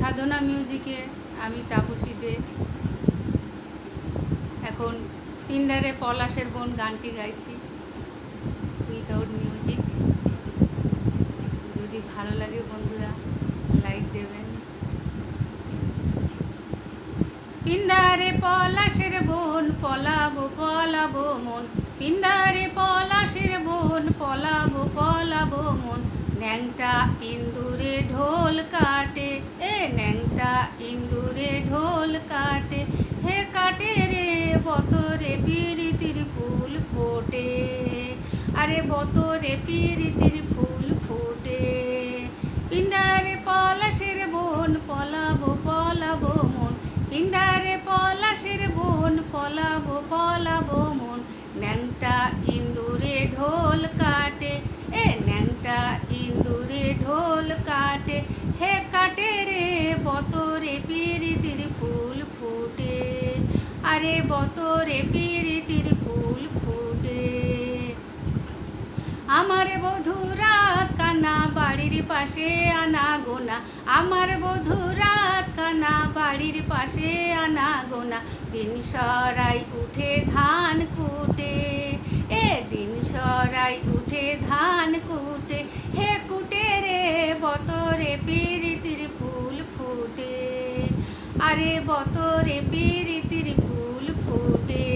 সাধনা মিউজিকে আমি তাপসী দে এখন পিন্দারে পলাশের বোন গানটি গাইছি উইথাউট মিউজিক। যদি ভালো লাগে বন্ধুরা লাইক দেবেন। পিন্দারে পলাশের বোন পলাবো পলাবো মন, পিন্দারে পলাশের বোন পলাবো পলাবো মন, ন্যাংটা ইন্দুরে ঢোল কাটে, এ ন্যাংটা ইন্দুরে ঢোল কাটে, হে কাটে রে বতরে পিরিতির ফুল ফোটে, আরে বতরে পিরিতির ফুল ফোটে। পিন্দারে পলাশের বোন পলাবো পলাবো মন, পিন্দারে পলাশের বোন পলাবো পলাবো মন, ন্যাংটা ইন্দুরে ঢোল কাটে, এ ন্যাংটা ইন্দুরে ঢোল কাটে, হে কাটে রে বতরে পিরিতির ফুল ফুটে, আরে বতরে পিরিতির ফুল ফুটে। আমার বধুরা কানা বাড়ির পাশে আনা গোনা, আমার বধুরা কানা বাড়ির পাশে আনা গোনা, দিন সরাই উঠে ধান কুটে, এ দিন সরাই উঠে ধান কুটে, হে কুটে রে বতরে পিরিতির ফুল ফুটে, আরে বতরে পিরিতির ফুল ফুটে।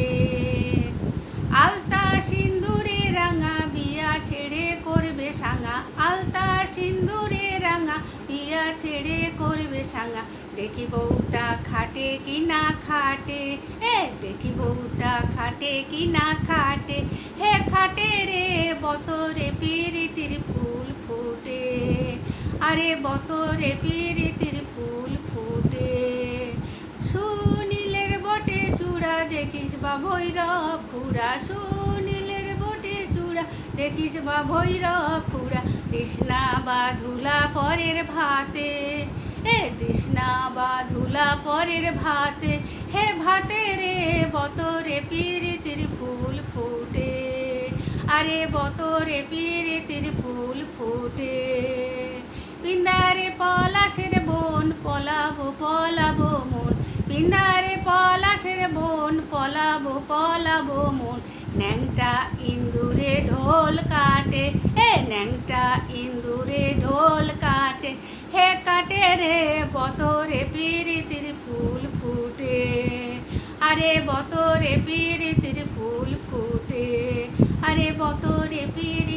আলতা সিন্দুরে রাঙা বিয়া ছেড়ে করবে সাঙা, আলতা সিন্দুরে রাঙা বিয়া ছেড়ে করবে সাঙা, দেখি বউটা খাটে কি না খাটে, এ দেখি বউটা খাটে কি না খাটে, হে খাটে রে বতরে পিরিতির ফুল ফুটে, আরে বতরে পিরিতির ফুল ফুটে। সুনীলের বটে চূড়া দেখিস বা ভৈরব খুড়া, সুনীলের বটে চূড়া দেখিস বা ভৈরব খুড়া, তৃষ্ণা বা ধুলা পরের ভাতে, এ তৃষ্ণা বা ধুলা পরের ভাতে, হে ভাতে রে বতরে পিরিতির ফুল ফুটে, আরে বতরে পিরিতির ফুল ফুটে। পিন্দারে পলাশের বোন পলাবো পলাবো মন, পিন্দারে পলাশের বোন পলাবো পলাবো মন, ন্যাংটা ইন্দুরে ঢোল কাটে, এ ন্যাংটা ইন্দুরে ঢোল কাটে, হে কাটে রে বতরে পিরিতির ফুল ফুটে, আরে বতরে পিরিতির ফুল ফুটে, আরে বতরে পিরিতির